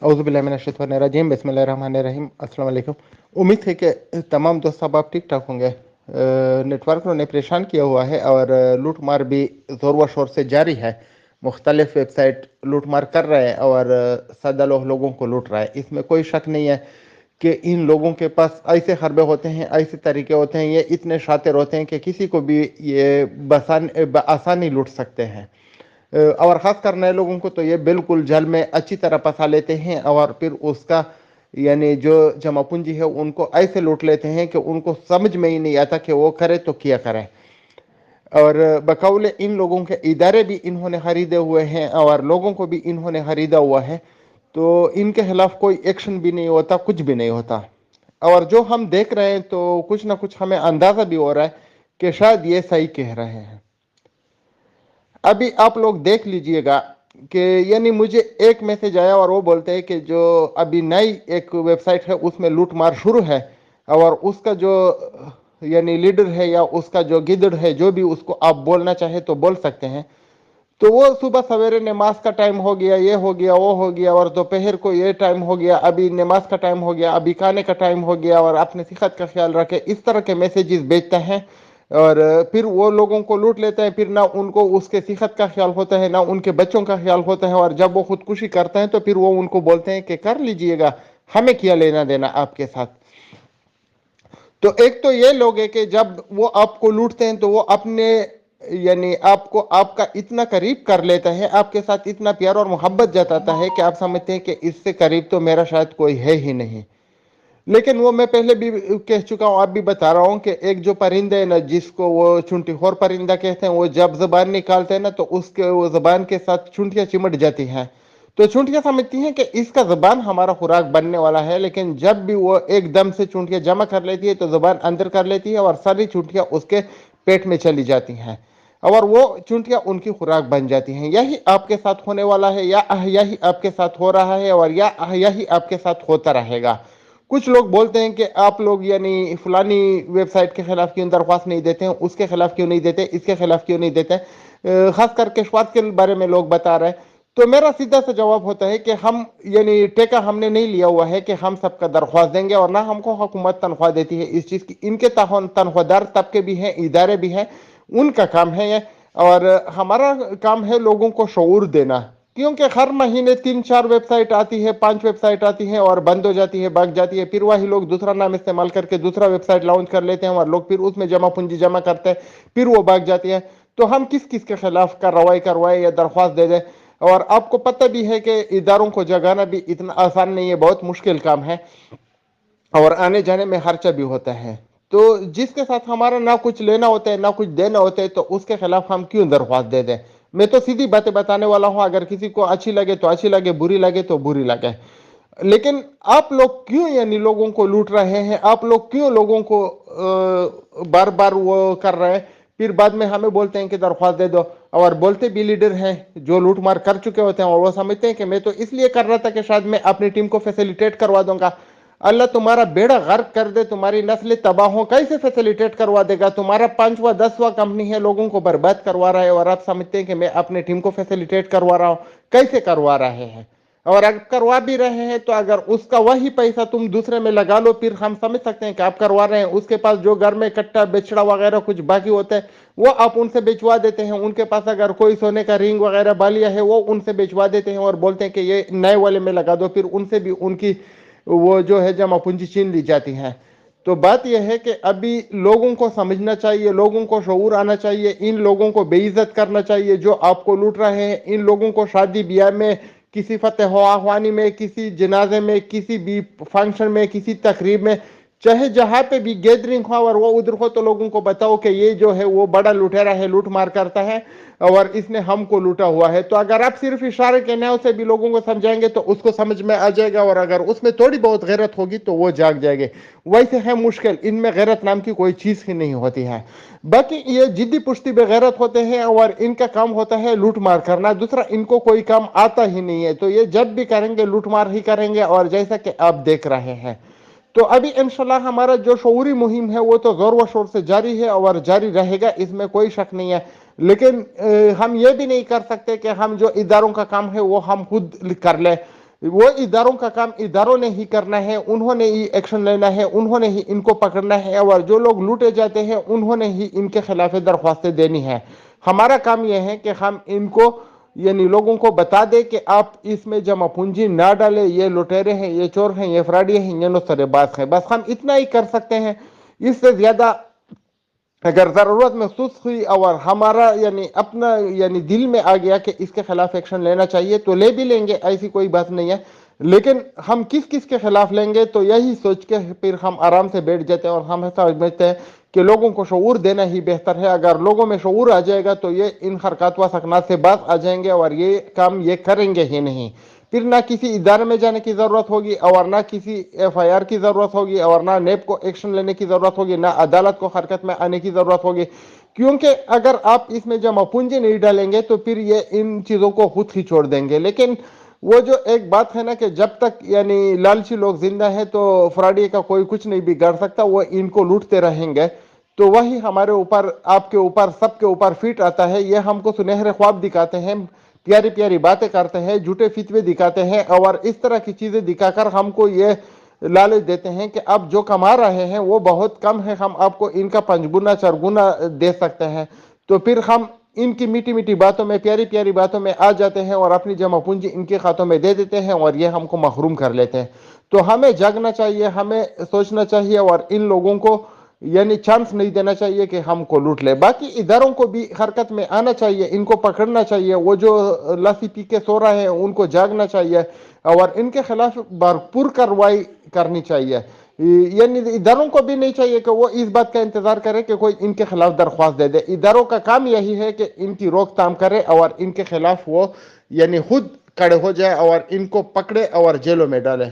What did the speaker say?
اعوذ باللہ من الشیطان الرجیم، بسم اللہ الرحمن الرحیم۔ السلام علیکم۔ امید ہے کہ تمام دوست آپ ٹھیک ٹھاک ہوں گے۔ نیٹ ورک نے پریشان کیا ہوا ہے اور لوٹ مار بھی زور و شور سے جاری ہے۔ مختلف ویب سائٹ لوٹ مار کر رہے ہیں اور سادہ لوگوں کو لوٹ رہا ہے۔ اس میں کوئی شک نہیں ہے کہ ان لوگوں کے پاس ایسے حربے ہوتے ہیں، ایسے طریقے ہوتے ہیں، یہ اتنے شاطر ہوتے ہیں کہ کسی کو بھی یہ بآسانی لوٹ سکتے ہیں۔ اور خاص کر نئے لوگوں کو تو یہ بالکل جل میں اچھی طرح پھنسا لیتے ہیں اور پھر اس کا یعنی جو جمع پونجی ہے ان کو ایسے لوٹ لیتے ہیں کہ ان کو سمجھ میں ہی نہیں آتا کہ وہ کرے تو کیا کرے۔ اور بقول ان لوگوں کے ادارے بھی انہوں نے خریدے ہوئے ہیں اور لوگوں کو بھی انہوں نے خریدا ہوا ہے، تو ان کے خلاف کوئی ایکشن بھی نہیں ہوتا، کچھ بھی نہیں ہوتا۔ اور جو ہم دیکھ رہے ہیں تو کچھ نہ کچھ ہمیں اندازہ بھی ہو رہا ہے کہ شاید یہ صحیح کہہ رہے ہیں۔ ابھی آپ لوگ دیکھ لیجئے گا کہ یعنی مجھے ایک میسج آیا اور وہ بولتے ہیں کہ جو ابھی نئی ایک ویب سائٹ ہے اس میں لوٹ مار شروع ہے، اور اس کا جو یعنی لیڈر ہے یا اس کا جو گدڑ ہے، جو بھی اس کو آپ بولنا چاہے تو بول سکتے ہیں، تو وہ صبح سویرے نماز کا ٹائم ہو گیا، یہ ہو گیا وہ ہو گیا، اور دوپہر کو یہ ٹائم ہو گیا، ابھی نماز کا ٹائم ہو گیا، ابھی کھانے کا ٹائم ہو گیا، اور اپنے صحت کا خیال رکھے، اس طرح کے میسیجز بھیجتے ہیں اور پھر وہ لوگوں کو لوٹ لیتے ہیں۔ پھر نہ ان کو اس کے صحت کا خیال ہوتا ہے، نہ ان کے بچوں کا خیال ہوتا ہے، اور جب وہ خودکشی کرتے ہیں تو پھر وہ ان کو بولتے ہیں کہ کر لیجئے گا، ہمیں کیا لینا دینا آپ کے ساتھ۔ تو ایک تو یہ لوگ ہے کہ جب وہ آپ کو لوٹتے ہیں تو وہ اپنے یعنی آپ کو آپ کا اتنا قریب کر لیتا ہے، آپ کے ساتھ اتنا پیار اور محبت جتاتا ہے کہ آپ سمجھتے ہیں کہ اس سے قریب تو میرا شاید کوئی ہے ہی نہیں۔ لیکن وہ میں پہلے بھی کہہ چکا ہوں، اب بھی بتا رہا ہوں کہ ایک جو پرندہ ہے نا جس کو وہ چونٹی خور پرندہ کہتے ہیں، وہ جب زبان نکالتے ہیں نا تو اس کے وہ زبان کے ساتھ چونٹیاں چمٹ جاتی ہیں، تو چونٹیاں سمجھتی ہیں کہ اس کا زبان ہمارا خوراک بننے والا ہے، لیکن جب بھی وہ ایک دم سے چونٹیاں جمع کر لیتی ہے تو زبان اندر کر لیتی ہے اور ساری چونٹیاں اس کے پیٹ میں چلی جاتی ہیں، اور وہ چونٹیاں ان کی خوراک بن جاتی ہیں۔ یہی آپ کے ساتھ ہونے والا ہے، یا یہی آپ کے ساتھ ہو رہا ہے، اور یا یہی آپ کے ساتھ ہوتا رہے گا۔ کچھ لوگ بولتے ہیں کہ آپ لوگ یعنی فلانی ویب سائٹ کے خلاف کیوں درخواست نہیں دیتے ہیں، اس کے خلاف کیوں نہیں دیتے، اس کے خلاف کیوں نہیں دیتے، خاص کر کے شوات کے بارے میں لوگ بتا رہے ہیں۔ تو میرا سیدھا سا جواب ہوتا ہے کہ ہم یعنی ٹیکا ہم نے نہیں لیا ہوا ہے کہ ہم سب کا درخواست دیں گے، اور نہ ہم کو حکومت تنخواہ دیتی ہے اس چیز کی۔ ان کے تنخواہ دار طبقے بھی ہیں، ادارے بھی ہیں، ان کا کام ہے یہ، اور ہمارا کام ہے لوگوں کو شعور دینا۔ کیونکہ ہر مہینے 3 4 ویب سائٹ آتی ہے، 5 ویب سائٹ آتی ہے اور بند ہو جاتی ہے، بھاگ جاتی ہے، پھر وہی لوگ دوسرا نام استعمال کر کے دوسرا ویب سائٹ لانچ کر لیتے ہیں اور لوگ پھر اس میں جمع پونجی جمع کرتے ہیں، پھر وہ بھاگ جاتی ہے۔ تو ہم کس کس کے خلاف کارروائی کروائے یا درخواست دے دیں؟ اور آپ کو پتہ بھی ہے کہ اداروں کو جگانا بھی اتنا آسان نہیں ہے، بہت مشکل کام ہے، اور آنے جانے میں خرچہ بھی ہوتا ہے۔ تو جس کے ساتھ ہمارا نہ کچھ لینا ہوتا ہے نہ کچھ دینا ہوتا ہے تو اس کے خلاف ہم کیوں درخواست دے دیں؟ میں تو سیدھی باتیں بتانے والا ہوں، اگر کسی کو اچھی لگے تو اچھی لگے، بری لگے تو بری لگے۔ لیکن آپ لوگ کیوں یعنی لوگوں کو لوٹ رہے ہیں؟ آپ لوگ کیوں لوگوں کو بار بار وہ کر رہے ہیں؟ پھر بعد میں ہمیں بولتے ہیں کہ درخواست دے دو، اور بولتے بھی لیڈر ہیں جو لوٹ مار کر چکے ہوتے ہیں، اور وہ سمجھتے ہیں کہ میں تو اس لیے کر رہا تھا کہ شاید میں اپنی ٹیم کو فیسیلیٹیٹ کروا دوں گا۔ اللہ تمہارا بیڑا غرق کر دے، تمہاری نسل تباہ ہو، کیسے فیسیلیٹیٹ کروا دے گا؟ تمہارا 5واں 10واں کمپنی ہے، لوگوں کو برباد کروا رہا ہے، اور آپ سمجھتے ہیں کہ میں اپنے ٹیم کو فیسیلیٹیٹ کروا رہا ہوں۔ کیسے کروا رہے ہیں؟ اور اگر کروا بھی رہے ہیں تو اگر اس کا وہی پیسہ تم دوسرے میں لگا لو، پھر ہم سمجھ سکتے ہیں کہ آپ کروا رہے ہیں۔ اس کے پاس جو گھر میں کٹا بچڑا وغیرہ کچھ باقی ہوتا ہے وہ آپ ان سے بیچوا دیتے ہیں، ان کے پاس اگر کوئی سونے کا رنگ وغیرہ بالیا ہے وہ ان سے بیچوا دیتے ہیں اور بولتے ہیں کہ یہ نئے والے میں لگا دو، پھر ان سے بھی ان کی وہ جو ہے جمع پونجی چھین لی جاتی ہے۔ تو بات یہ ہے کہ ابھی لوگوں کو سمجھنا چاہیے، لوگوں کو شعور آنا چاہیے، ان لوگوں کو بے عزت کرنا چاہیے جو آپ کو لوٹ رہے ہیں۔ ان لوگوں کو شادی بیاہ میں، کسی فتح و آہوانی میں، کسی جنازے میں، کسی بھی فنکشن میں، کسی تقریب میں، چاہے جہاں پہ بھی گیدرنگ ہو اور وہ ادھر ہو، تو لوگوں کو بتاؤ کہ یہ جو ہے وہ بڑا لٹیرا ہے، لوٹ مار کرتا ہے اور اس نے ہم کو لوٹا ہوا ہے۔ تو اگر آپ صرف اشارے کے ناؤ سے بھی لوگوں کو سمجھائیں گے تو اس کو سمجھ میں آ جائے گا، اور اگر اس میں تھوڑی بہت غیرت ہوگی تو وہ جاگ جائے گے۔ ویسے ہے مشکل، ان میں غیرت نام کی کوئی چیز ہی نہیں ہوتی ہے۔ باقی یہ جدی پشتی بغیرت ہوتے ہیں اور ان کا کام ہوتا ہے لوٹ مار کرنا، دوسرا ان کو کوئی کام آتا ہی نہیں ہے۔ تو یہ جب بھی کریں گے لوٹ مار ہی کریں گے، اور جیسا کہ آپ دیکھ رہے ہیں۔ تو ابھی انشاءاللہ ہمارا جو شعوری مہم ہے وہ تو زور و شور سے جاری ہے اور جاری رہے گا، اس میں کوئی شک نہیں ہے۔ لیکن ہم یہ بھی نہیں کر سکتے کہ ہم جو اداروں کا کام ہے وہ ہم خود کر لیں۔ وہ اداروں کا کام اداروں نے ہی کرنا ہے، انہوں نے ہی ایکشن لینا ہے، انہوں نے ہی ان کو پکڑنا ہے، اور جو لوگ لوٹے جاتے ہیں انہوں نے ہی ان کے خلاف درخواستیں دینی ہے۔ ہمارا کام یہ ہے کہ ہم ان کو یعنی لوگوں کو بتا دے کہ آپ اس میں جمع پونجی نہ ڈالیں، یہ لٹیرے ہیں، یہ چور ہیں، یہ فراڈی ہیں، یہ نصرے باز ہیں۔ بس ہم اتنا ہی کر سکتے ہیں، اس سے زیادہ اگر ضرورت محسوس ہوئی اور ہمارا یعنی اپنا یعنی دل میں آ گیا کہ اس کے خلاف ایکشن لینا چاہیے تو لے بھی لیں گے، ایسی کوئی بات نہیں ہے۔ لیکن ہم کس کس کے خلاف لیں گے تو یہی سوچ کے پھر ہم آرام سے بیٹھ جاتے ہیں، اور ہم سمجھتے ہیں کہ لوگوں کو شعور دینا ہی بہتر ہے۔ اگر لوگوں میں شعور آ جائے گا تو یہ ان حرکات و سکنات سے باز آ جائیں گے اور یہ کام یہ کریں گے ہی نہیں۔ پھر نہ کسی ادارے میں جانے کی ضرورت ہوگی، اور نہ کسی ایف آئی آر کی ضرورت ہوگی، اور نہ نیب کو ایکشن لینے کی ضرورت ہوگی، نہ عدالت کو حرکت میں آنے کی ضرورت ہوگی، کیونکہ اگر آپ اس میں جمع پونجی نہیں ڈالیں گے تو پھر یہ ان چیزوں کو خود ہی چھوڑ دیں گے۔ لیکن وہ جو ایک بات ہے نا کہ جب تک یعنی لالچی لوگ زندہ ہیں تو فراڈی کا کوئی کچھ نہیں بگاڑ سکتا، وہ ان کو لوٹتے رہیں گے۔ تو وہی ہمارے اوپر، آپ کے اوپر، سب کے اوپر فٹ آتا ہے۔ یہ ہم کو سنہرے خواب دکھاتے ہیں، پیاری پیاری باتیں کرتے ہیں، جھوٹے فتوے دکھاتے ہیں، اور اس طرح کی چیزیں دکھا کر ہم کو یہ لالچ دیتے ہیں کہ آپ جو کما رہے ہیں وہ بہت کم ہے، ہم آپ کو ان کا 5 گنا 4 گنا دے سکتے ہیں۔ تو پھر ہم ان کی میٹھی میٹھی باتوں میں، پیاری پیاری باتوں میں آ جاتے ہیں اور اپنی جمع پونجی ان کے خاتوں میں دے دیتے ہیں، اور یہ ہم کو محروم کر لیتے ہیں۔ تو ہمیں جاگنا چاہیے، ہمیں سوچنا چاہیے، اور ان لوگوں کو یعنی چانس نہیں دینا چاہیے کہ ہم کو لوٹ لے۔ باقی اداروں کو بھی حرکت میں آنا چاہیے، ان کو پکڑنا چاہیے، وہ جو لاسی پی کے سو رہے ہیں ان کو جاگنا چاہیے، اور ان کے خلاف بھرپور کارروائی کرنی چاہیے۔ یعنی اداروں کو بھی نہیں چاہیے کہ وہ اس بات کا انتظار کرے کہ کوئی ان کے خلاف درخواست دے دے۔ اداروں کا کام یہی ہے کہ ان کی روک تھام کرے اور ان کے خلاف وہ یعنی خود کھڑے ہو جائے اور ان کو پکڑے اور جیلوں میں ڈالے۔